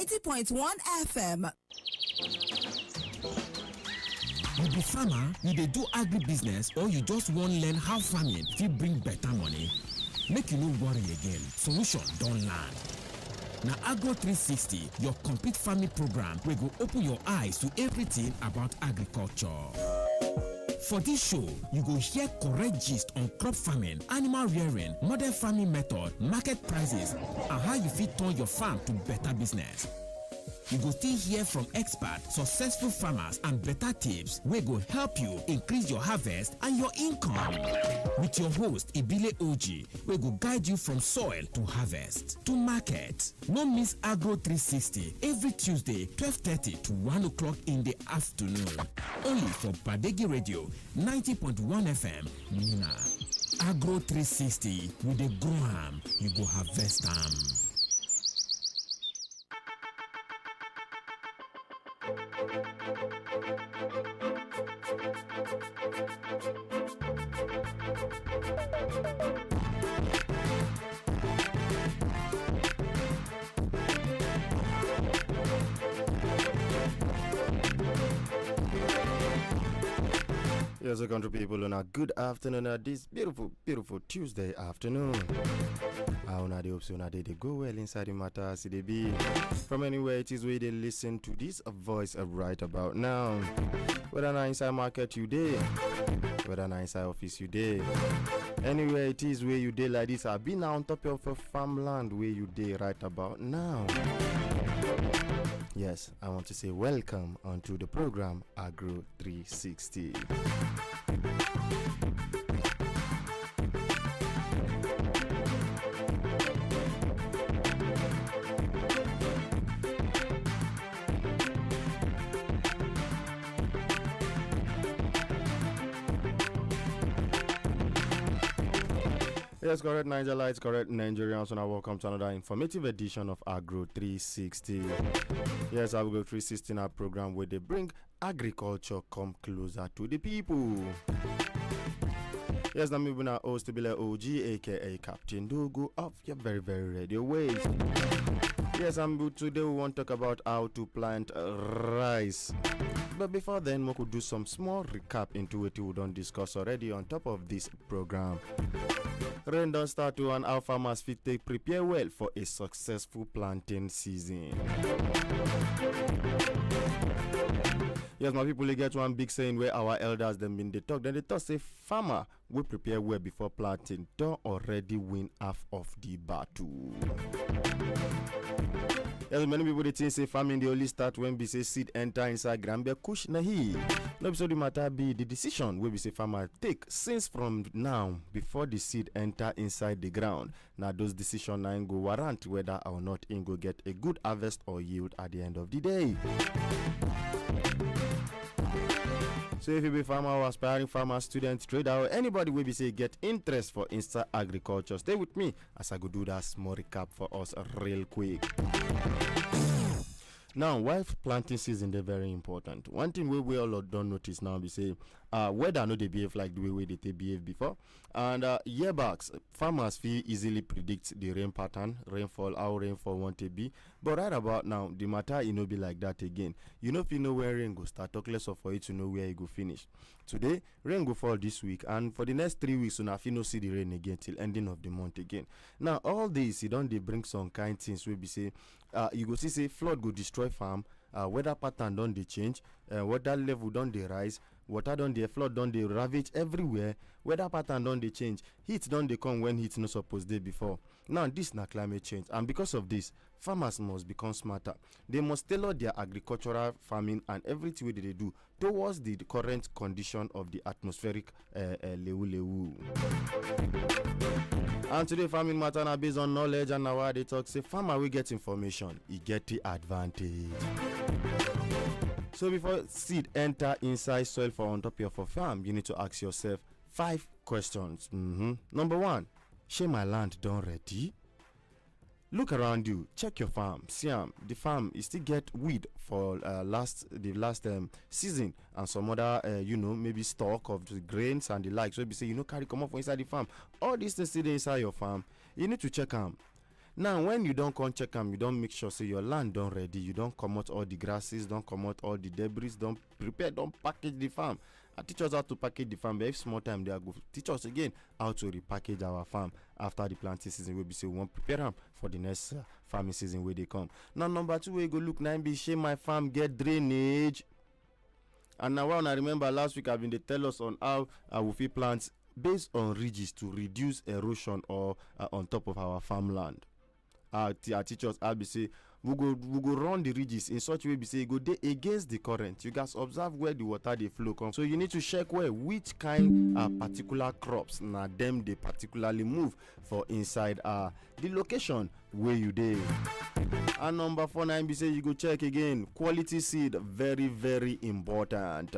90.1 FM. You be farmer, you dey do agribusiness, or you just wan learn how farming fit bring better money? Make you no worry again, solution don land. Na Agro 360, your complete farming program wey go open your eyes to everything about agriculture. For this show, you go hear correct gist on crop farming, animal rearing, modern farming method, market prices, and how you fit turn your farm to better business. You go still hear from experts, successful farmers, and better tips wey go help you increase your harvest and your income. With your host, Ibile Oji, wey go guide you from soil to harvest to market. No miss Agro 360 every Tuesday, 12:30 to 1 o'clock in the afternoon. Only for Badeggi Radio, 90.1 FM, Mina. Agro 360, with the grow am, you go harvest am. Yes, country people, on a good afternoon at this beautiful Tuesday afternoon. How na dey hope so na dey go well inside the matter as they be. From anywhere it is where they listen to this voice right about now. Whether na inside market you dey, whether na inside office you dey, anywhere it is where you dey like this, I've been on top of a farmland where you dey right about now. Yes, I want to say welcome onto the program Agro 360. Yes, correct Nigerians, correct Nigerians, and welcome to another informative edition of Agro 360. Yes, Agro 360 in our program where they bring agriculture come closer to the people. Yes, I'm even our host to be like OG, aka Captain Dogo, of your very radio ways. Yes, today we want to talk about how to plant rice. But before then, we could do some small recap into what we don't discuss already on top of this program. Rain don't start to and how farmers fit take prepare well for a successful planting season. Yes, my people, they get one big saying where our elders them been they talk. Then they talk say farmer will prepare well before planting don't already win half of the battle. Yes, many people they think say farming they only start when we say seed enter inside ground. Be kush nahi. No, so the matter be the decision where we say farmer take since from now before the seed enter inside the ground. Now those decisions now go warrant whether or not in go get a good harvest or yield at the end of the day. So if you be farmer or aspiring farmer, student, trader, or anybody will be say get interest for inside agriculture, stay with me as I go do that small recap for us real quick. Now, while planting season they're very important. One thing we all don't notice now be say weather no they behave like the way they behave before. And yearbacks, farmers feel easily predict the rain pattern, rainfall, how rainfall want to be. But right about now, the matter be like that again. You know if you know where rain go start, talk less of for you to know where it go finish. Today, rain go fall this week, and for the next 3 weeks, so now you no see the rain again till ending of the month again. Now all this you don't they bring some kind things we be say you go see say flood go destroy farm, weather pattern don't they change, water level don't they rise, water don't they flood don't they ravage everywhere, weather pattern don't they change, heat don't they come when heat no supposed day before. Now this na climate change, and because of this farmers must become smarter. They must tailor their agricultural farming and everything that they do towards the current condition of the atmospheric lewu. And today farming matter now based on knowledge, and now they talk say farmer will get information, he get the advantage. So before seed enter inside soil for on top of your farm, you need to ask yourself 5 questions. Number 1, shey my land done ready? Look around you, check your farm, see the farm is still get weed for the last season, and some other maybe stock of the grains and the like. So be say carry come up from inside the farm. All these things still inside your farm. You need to check them. Now when you don't come check am, you don't make sure say your land don ready, you don't comot all the grasses, don't comot all the debris, don't prepare, don't package the farm. I teach us how to package the farm, but if small time they are go teach us again how to repackage our farm after the planting season. We be say we want prepare am for the next farming season where they come. Now number 2 we go look now be shey my farm get drainage. And now I remember last week I've been they tell us on how we fit plant based on ridges to reduce erosion or on top of our farmland. Our teachers I be say we go run the ridges in such a way be say go dey against the current. You guys observe where the water they flow come. So you need to check where which kind particular crops na them they particularly move for inside the location where you dey. And number 4 now be say you go check again quality seed, very very important.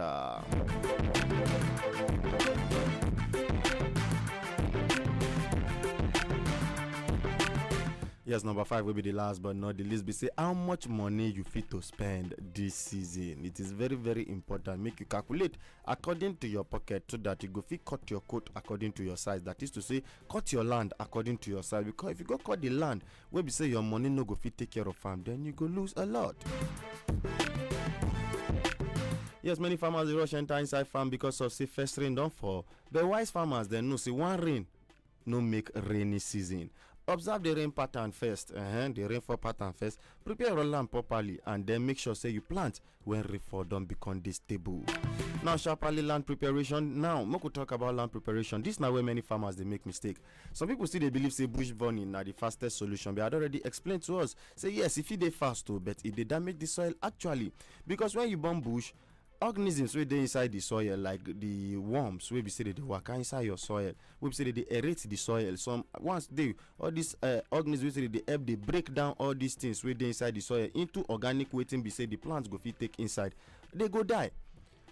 Yes, number 5 will be the last but not the least. Be say how much money you fit to spend this season. It is very very important. Make you calculate according to your pocket so that you go fit cut your coat according to your size. That is to say, cut your land according to your size. Because if you go cut the land where be say your money no go fit take care of farm, then you go lose a lot. Yes, many farmers they rush enter inside farm because of say first rain don't fall. But wise farmers they know say one rain no make rainy season. Observe the rain pattern first, the rainfall pattern first. Prepare your land properly and then make sure say you plant when rainfall don't become this stable. Now sharply land preparation. Now we could talk about land preparation. This now where many farmers they make mistake. Some people still they believe say bush burning are the fastest solution. But I had already explained to us. Say yes, if it they fast too, but it they damage the soil actually. Because when you burn bush, organisms wey dey inside the soil like the worms wey be say they waka inside your soil, wey be say they aerate the soil. Some once they all these organisms wey say they help they break down all these things wey dey inside the soil into organic wetin be say the plants go fit take inside, they go die,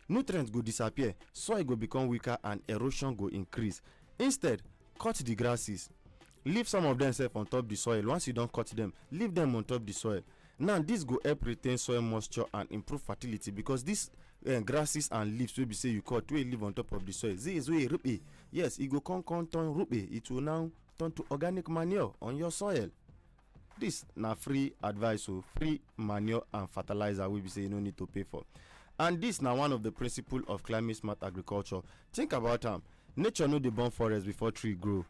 nutrients go disappear, soil go become weaker and erosion go increase. Instead, cut the grasses, leave some of them on top the soil. Once you don't cut them, leave them on top the soil. Now this go help retain soil moisture and improve fertility because these grasses and leaves will be say you cut wey live on top of the soil. This is way ruby. Yes, it go come turn ruby. It will now turn to organic manure on your soil. This na free advice, so free manure and fertilizer will be say you no need to pay for. And this now one of the principle of climate smart agriculture. Think about nature no dey burn forest before tree grow.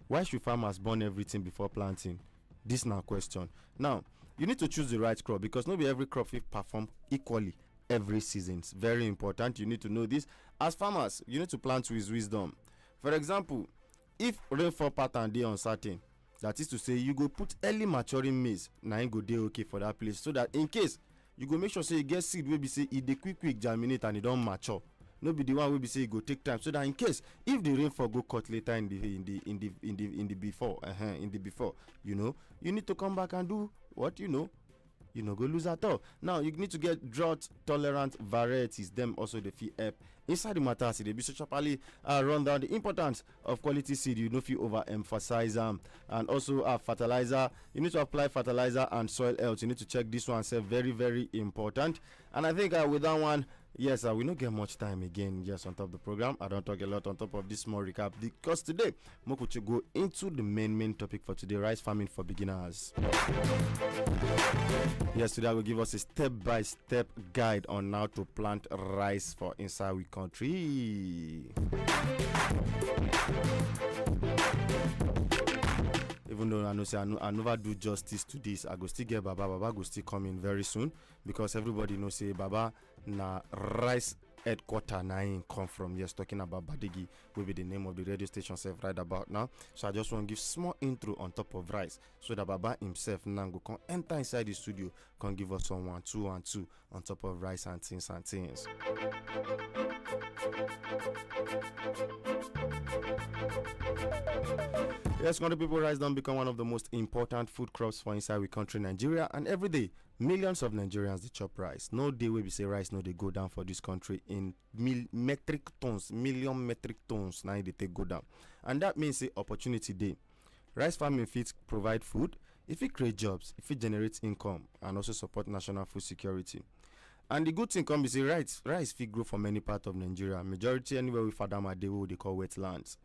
Why should farmers burn everything before planting? This now question. Now you need to choose the right crop because not be every crop will perform equally every season. It's very important. You need to know this. As farmers, you need to plant with wisdom. For example, if rainfall pattern dey uncertain, that is to say you go put early maturing maize, na im go dey okay for that place, so that in case you go make sure say you get seed wey be say e dey quick germinate and e don mature. No be the one wey be say e go take time, so that in case if the rainfall go cut later in the before, you know, you need to come back and do what you know go lose at all. Now you need to get drought tolerant varieties. Them also the fit help inside the matter. They be so sharply run down the importance of quality seed. You know if you overemphasize them, and also fertilizer. You need to apply fertilizer and soil health. You need to check this one. Say very very important. And I think with that one, yes, we don't get much time again. Yes, on top of the program, I don't talk a lot on top of this small recap because today, Mokuchi go into the main topic for today: rice farming for beginners. Yes, today I will give us a step-by-step guide on how to plant rice for inside we country. Even though I know say I never do justice to this, I go still get Baba go still come in very soon because everybody knows say Baba na rice headquarter na in come from. Yes, talking about Badeggi will be the name of the radio station self right about now. So I just want to give small intro on top of rice so that Baba himself now go come enter inside the studio, can give us some 1 2 and 2 on top of rice and things. Yes, country people, rice don't become one of the most important food crops for inside we country Nigeria, and every day millions of Nigerians they chop rice. No day where we say rice no they go down for this country in million metric tons. Now they take go down, and that means the opportunity day. Rice farming fit provide food, if it create jobs, if it generates income, and also support national food security. And the good thing come be say rice fit grow for many parts of Nigeria. Majority anywhere we farm they call wetlands.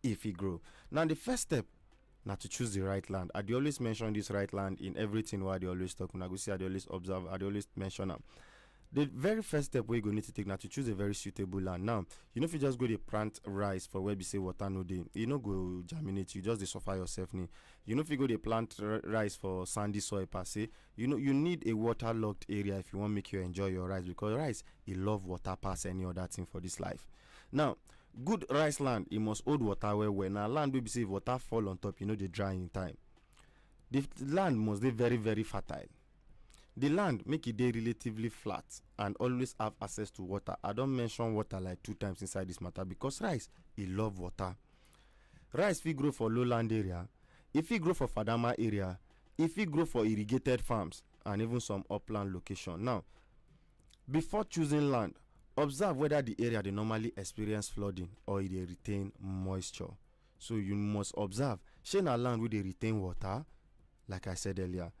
If it grow. Now the first step now to choose the right land. I dey always mention this right land in everything where I dey always talk. When I go see, I dey always observe, I dey always mention am. The very first step we go need to take now to choose a very suitable land. Now, you know, if you just go to plant rice for where we say water no dey, you no go germinate, you just dey suffer yourself. You know, if you go to plant rice for sandy soil per se, you know, you need a waterlogged area if you want make you enjoy your rice, because rice, it love water past any other thing for this life. Now, good rice land, it must hold water well. Now, land will be say if water fall on top, you know, they dry in time. The land must be very, very fertile. The land make it dey relatively flat and always have access to water. I don't mention water like 2 times inside this matter, because rice, it love water. Rice fit grow for lowland area, it fit grow for fadama area, it fit grow for irrigated farms and even some upland location. Now, before choosing land, observe whether the area they normally experience flooding or they retain moisture. So you must observe, shey na land wey dey retain water, like I said earlier.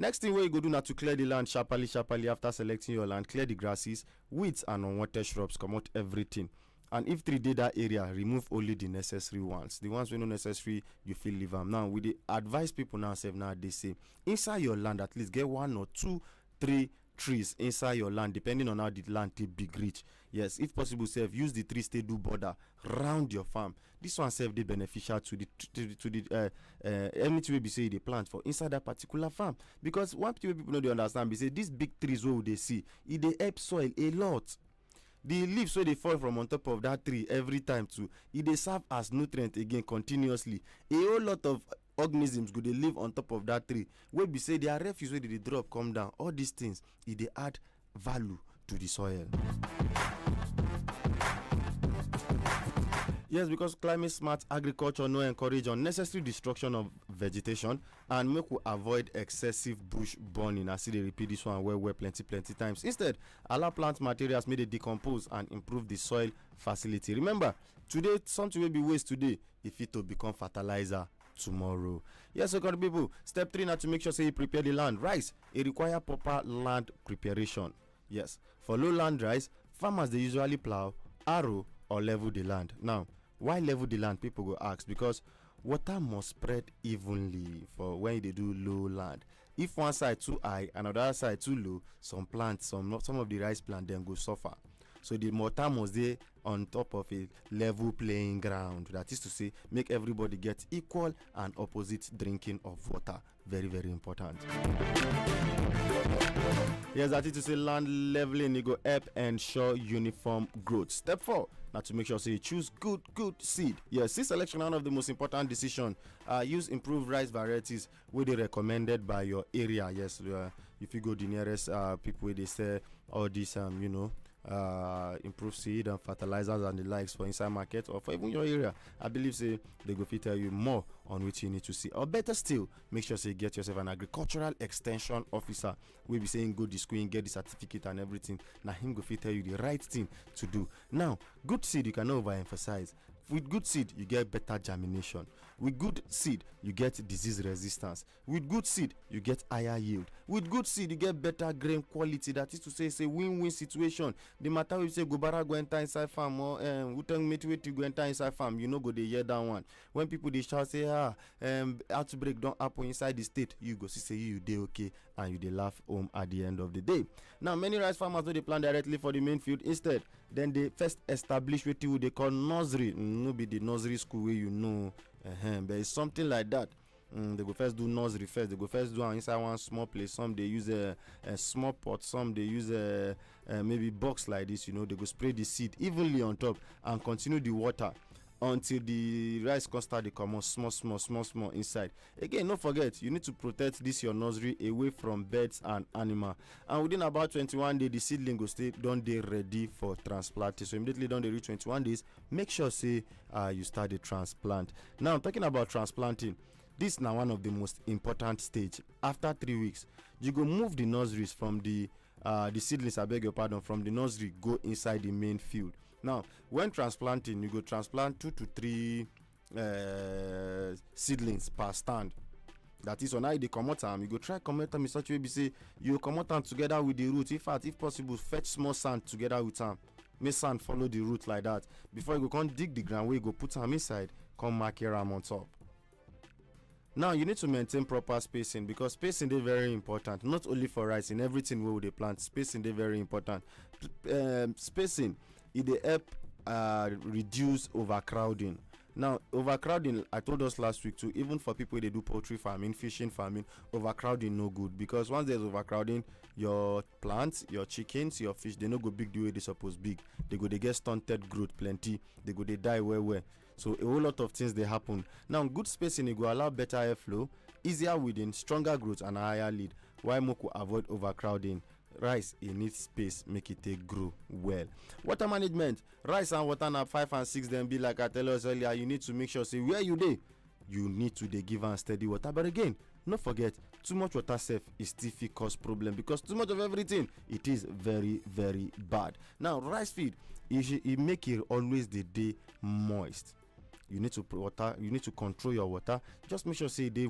Next thing wey you go do na to clear the land sharply after selecting your land. Clear the grasses, weeds and unwanted shrubs, comot everything. And if tree dey that area, remove only the necessary ones. The ones wey no necessary, you fit leave am. Now, we dey advise people now they say inside your land at least get 1 or 2, 3 trees inside your land, depending on how the land take big reach. Yes, if possible, use the trees to do border round your farm. This one dey beneficial to the anything we be say they plant for inside that particular farm, because one thing people know they understand be say these big trees wey they see, it dey help soil a lot. The leaves wey dey fall from on top of that tree every time too, it dey serve as nutrient again continuously. A whole lot of organisms go dey live on top of that tree wey be say their refuse wey dey drop come down. All these things, it dey add value to the soil. Yes, because climate smart agriculture no encourage unnecessary destruction of vegetation and make we avoid excessive bush burning. I see they repeat this one well plenty times. Instead, allow plant materials may they decompose and improve the soil facility. Remember, today something will be waste today, if it to become fertilizer tomorrow. Yes, so people, step 3 now to make sure say you prepare the land. Rice, it require proper land preparation. Yes, for lowland rice, farmers they usually plow, harrow or level the land. Now, why level the land? People go ask, because water must spread evenly for when they do low land. If one side too high and another side too low, some plants, some of the rice plant then go suffer. So the water must be on top of a level playing ground. That is to say, make everybody get equal and opposite drinking of water. Very, very important. Yes, that is to say, land leveling, it go help ensure uniform growth. Step 4, now to make sure so you choose good seed. Yes, seed selection is one of the most important decisions. Use improved rice varieties where they recommended by your area. Yes, if you go the nearest people where they sell all these improved seed and fertilizers and the likes for inside market or for even your area, I believe say they go fit tell you more on which you need to see. Or better still, make sure say you get yourself an agricultural extension officer. We be saying go to school and get the certificate and everything. Now him go fit tell you the right thing to do. Now, good seed you cannot overemphasize. With good seed, you get better germination. With good seed, you get disease resistance. With good seed, you get higher yield. With good seed, you get better grain quality. That is to say, it's a win-win situation. The matter we say, Gobara go enter inside farm or Utanmetueti go enter inside farm, you know go dey hear that one. When people they shout say, outbreak don't happen inside the state, you go see say you dey okay and you dey laugh home at the end of the day. Now, many rice farmers do they plant directly for the main field. Instead, then they first establish what they call nursery. No be the nursery school where you know. But it's something like that. They go first do nursery first. They go first do inside one small place. Some they use a small pot. Some they use a maybe box like this. You know, they go spray the seed evenly on top and continue the water until the rice can start to come out small inside. Again, don't forget, you need to protect this your nursery away from birds and animal. And within about 21 days, the seedling go stay don't they ready for transplanting. So immediately don't they reach 21 days, make sure say you start the transplant. Now I'm talking about transplanting. This is now one of the most important stage. After 3 weeks, you go move the nurseries from the seedlings, I beg your pardon, from the nursery go inside the main field. Now, when transplanting, you go transplant 2 to 3 seedlings per stand. That is on how they come out them. You go try come out them in such a way be say you come out them together with the root. In fact, if possible, fetch small sand together with them. Make sand follow the root like that. Before you go come dig the ground where you go put them inside, come mark here on top. Now you need to maintain proper spacing because spacing is very important. Not only for rice, in everything where they plant, spacing is very important. Spacing it dey help reduce overcrowding. Now overcrowding, I told us last week too, even for people they do poultry farming, fishing farming, overcrowding no good because once there's overcrowding, your plants, your chickens, your fish, they no go big the way they suppose big. They get stunted growth plenty, they die well. So a whole lot of things they happen. Now good spacing it go allow better airflow, easier weeding, stronger growth and a higher lead. Why more could avoid overcrowding? Rice it needs space, make it take grow well. Water management, rice and water na 5 and 6 then be like I tell us earlier, you need to make sure say where you dey, you need to dey give and steady water. But again, not forget too much water safe is still fit cause problem because too much of everything it is very very bad. Now rice feed it make it always the day moist. You need to water, you need to control your water. Just make sure say they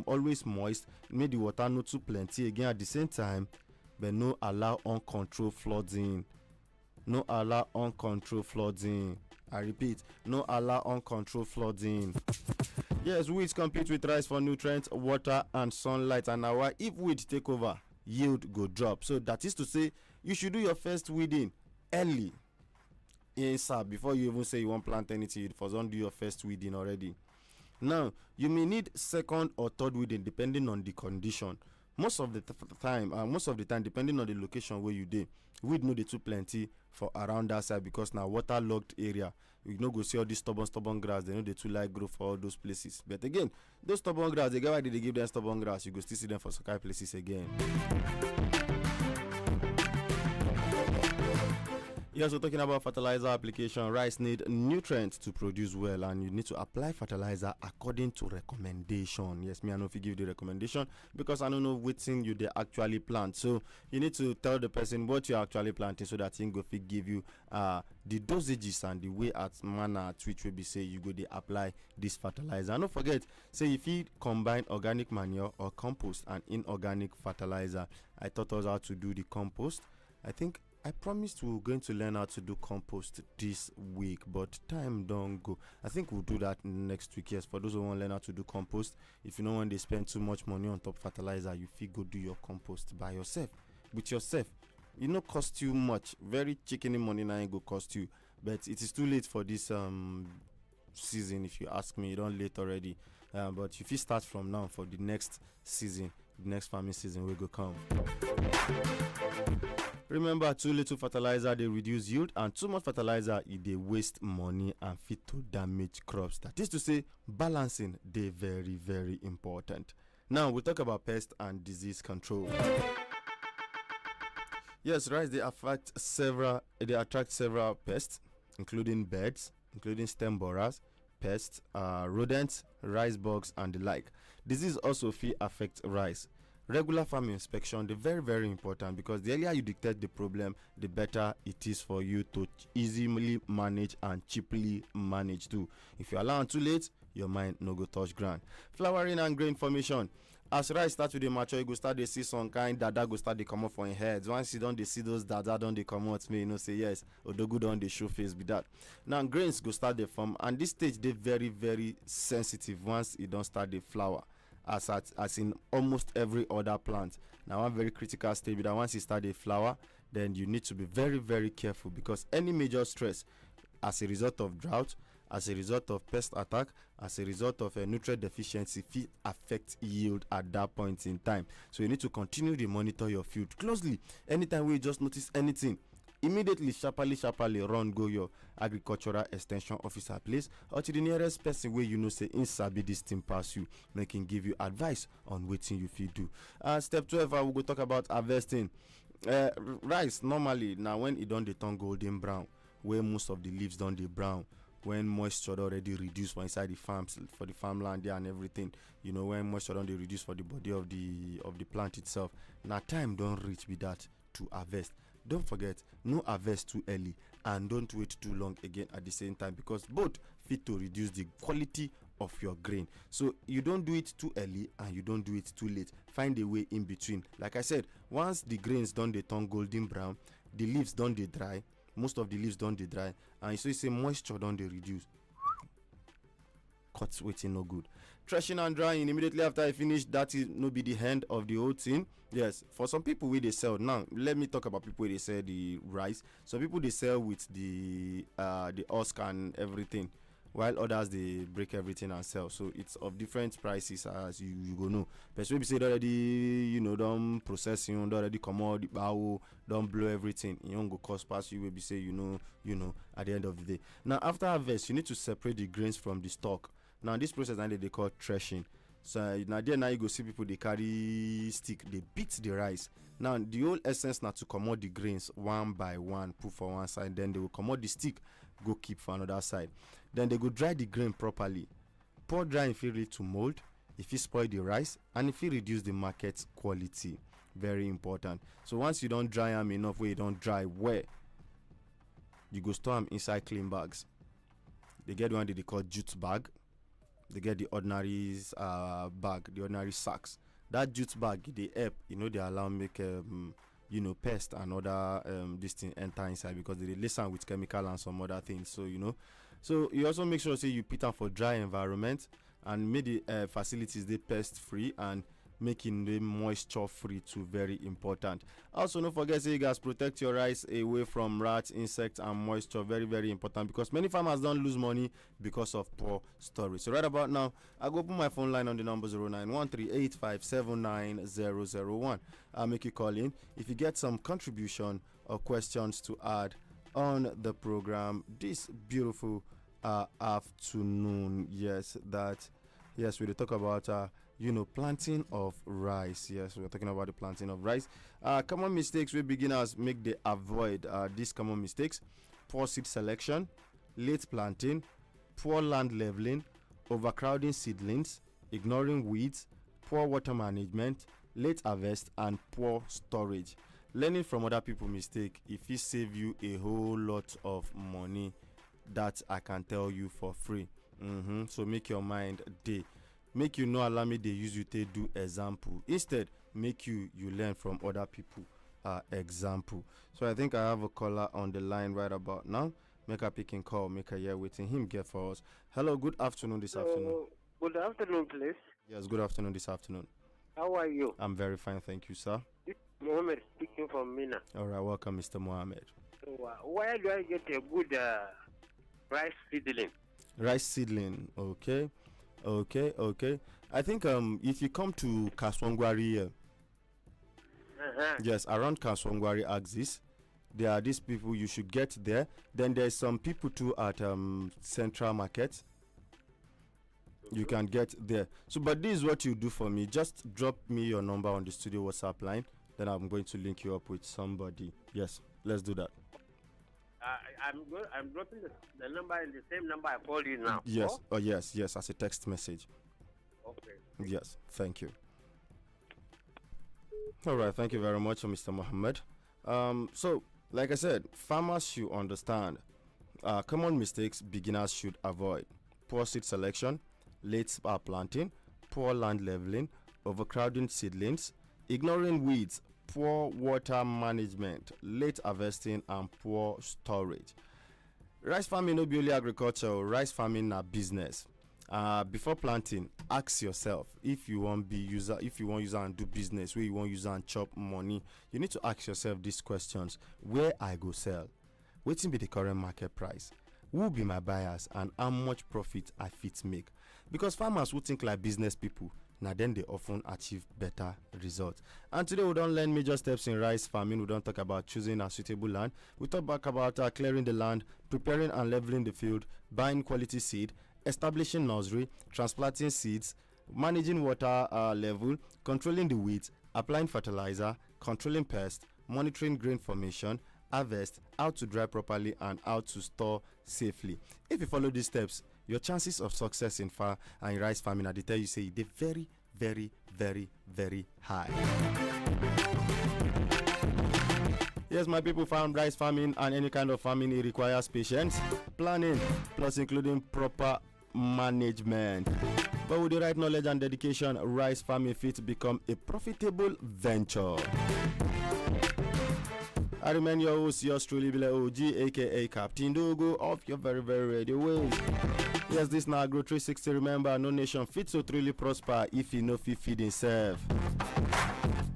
always moist, make the water not too plenty again at the same time, but no allow uncontrolled flooding. No allow uncontrolled flooding. I repeat, no allow uncontrolled flooding. Yes, weeds compete with rice for nutrients, water and sunlight, and now if weed take over, yield go drop. So that is to say, you should do your first weeding early. Yes, sir, before you even say you won't plant anything, you first don't do your first weeding already. Now, you may need second or third weeding depending on the condition. Most of the time, depending on the location where you dey, weed no dey too plenty for around that side because now waterlogged area. You no go see all these stubborn grass. They know they too like grow for all those places. But again, those stubborn grass, they get why they give them stubborn grass. You go still see them for some kind of places again. Yes, we're talking about fertilizer application. Rice need nutrients to produce well, and you need to apply fertilizer according to recommendation. Yes, me I know if you give the recommendation because I don't know which thing you they actually plant. So you need to tell the person what you're actually planting so that thing go fit give you the dosages and the way at manner at which will be say you go they apply this fertilizer. And don't forget, say if you combine organic manure or compost and inorganic fertilizer. I taught us how to do the compost. I promised we were going to learn how to do compost this week, but time don't go. I think we'll do that next week. Yes, for those who want to learn how to do compost, if you know when they spend too much money on top fertilizer, you feel go do your compost by yourself, with yourself. It no cost you much. Very chicken money now ain't go cost you, but it is too late for this season. If you ask me, you don't late already. But if you start from now for the next season, the next farming season will go come. Remember, too little fertilizer they reduce yield, and too much fertilizer they waste money and fit to damage crops. That is to say, balancing they very very important. Now we'll talk about pest and disease control. Yes, rice they attract several pests, including birds, including stem borers, pests, rodents, rice bugs, and the like. Disease also affect rice. Regular farm inspection, they're very very important because the earlier you detect the problem, the better it is for you to easily manage and cheaply manage too. If you allow too late, your mind no go touch ground. Flowering and grain formation. As rice start to dey mature, you go start to see some kind dada go start to come up for your heads. Once you don't see those dada don't they come out, me you know say yes, odogu don't they show face be that. Now grains go start to form, and this stage they very very sensitive once it don't start the flower. As in almost every other plant. Now one very critical stage that once you start a flower, then you need to be very very careful because any major stress as a result of drought, as a result of pest attack, as a result of a nutrient deficiency fit affect yield at that point in time. So you need to continue to monitor your field closely. Anytime we just notice anything, immediately sharply run go your agricultural extension officer place or to the nearest person where you know say in sabi this thing pass you, making give you advice on wetin you fit do. Step 12, we go talk about harvesting. Rice normally now when it don't dey turn golden brown, where most of the leaves don't dey brown, when moisture already reduced for inside the farms, for the farmland there and everything, you know, when moisture don't dey reduce for the body of the plant itself, now time don't reach with that to harvest. Don't forget, no harvest too early and don't wait too long again at the same time because both fit to reduce the quality of your grain. So you don't do it too early and you don't do it too late. Find a way in between. Like I said, once the grains don't they turn golden brown, the leaves don't they dry, most of the leaves don't they dry, and so you say moisture don't they reduce. Cuts waiting no good. threshing and drying immediately after I finish, that is no be the end of the whole thing. Yes, for some people we they sell now. Let me talk about people they sell the rice. Some people they sell with the husk and everything, while others they break everything and sell. So it's of different prices, as you go know. But we say already, don't process, don't already come out the bow, don't blow everything. You don't go cost pass you will be say at the end of the day. Now after harvest, you need to separate the grains from the stalk. Now this process now they call threshing. So now you go see people they carry stick, they beat the rice. Now the whole essence now to come out the grains one by one, put for one side, then they will come out the stick, go keep for another side. Then they go dry the grain properly. Pour dry if it ready to mold, if it spoil the rice, and if it reduce the market quality. Very important. So once you don't dry them enough where you don't dry well, you go store them inside clean bags. They get one that they call jute bag. They get the ordinary bag, the ordinary sacks. That jute bag, they help, they allow make pest and other this thing enter inside, because they listen with chemical and some other things. So so you also make sure say you put them for dry environment and make the facilities they pest free and making them moisture free too. Very important. Also, don't forget say you guys protect your rice away from rats, insects, and moisture. Very, very important, because many farmers don't lose money because of poor storage. So right about now, I go put my phone line on the number 091385790001. I'll make you call in if you get some contribution or questions to add on the program this beautiful afternoon. Yes, we talk about planting of rice. Yes, we're talking about the planting of rice. Common mistakes we beginners make, they avoid these common mistakes: poor seed selection, late planting, poor land leveling, overcrowding seedlings, ignoring weeds, poor water management, late harvest, and poor storage. Learning from other people's mistake, if it save you a whole lot of money, that I can tell you for free. So make your mind day. Make you no allow me they use you to do example. Instead, make you learn from other people example. So I think I have a caller on the line right about now. Make a picking call, make a year waiting him get for us. Hello, good afternoon this afternoon. Good afternoon, please. Yes, good afternoon this afternoon. How are you? I'm very fine, thank you, sir. This is Mohammed speaking from Mina. All right, welcome, Mr. Mohammed. So, where do I get a good rice seedling? Rice seedling, okay. I think if you come to Kaswangwari, yes, around Kaswangwari axis, there are these people you should get there. Then there's some people too at Central Market. You can get there. So, but this is what you do for me. Just drop me your number on the studio WhatsApp line. Then I'm going to link you up with somebody. Yes, let's do that. I'm dropping the number in the same number I called you now. Yes. Oh, yes, as a text message. Okay. Yes, thank you. All right, thank you very much, Mr. Mohammed. So, like I said, farmers should understand common mistakes beginners should avoid: poor seed selection, late planting, poor land leveling, overcrowding seedlings, ignoring weeds, poor water management, late harvesting, and poor storage. Rice farming no be only agriculture. Rice farming na business. Before planting, ask yourself if you want use and do business, where you want use and chop money. You need to ask yourself these questions: where I go sell? Wetin be the current market price? Who be my buyers, and how much profit I fit make? Because farmers who think like business people, now then they often achieve better results. And today we don't learn major steps in rice farming. We don't talk about choosing a suitable land. We talk back about clearing the land, preparing and leveling the field, buying quality seed, establishing nursery, transplanting seeds, managing water level, controlling the weeds, applying fertilizer, controlling pests, monitoring grain formation, harvest, how to dry properly, and how to store safely. If you follow these steps, your chances of success in farm and rice farming, I tell you, say they're very, very, very, very high. Yes, my people, farm rice farming and any kind of farming, it requires patience, planning, plus including proper management. But with the right knowledge and dedication, rice farming fit become a profitable venture. I remain your host, yours truly, Bile OG, aka Captain Dogo, of your very, very radio ways. Yes, this now Agro 360. Remember, no nation fit so truly prosper if you know fit feed himself.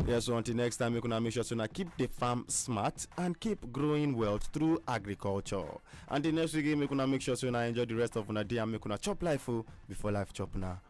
Yes, so until next time, you can make sure to keep the farm smart and keep growing wealth through agriculture. Until next week, you can make sure to enjoy the rest of the day and make chop life before life chop now.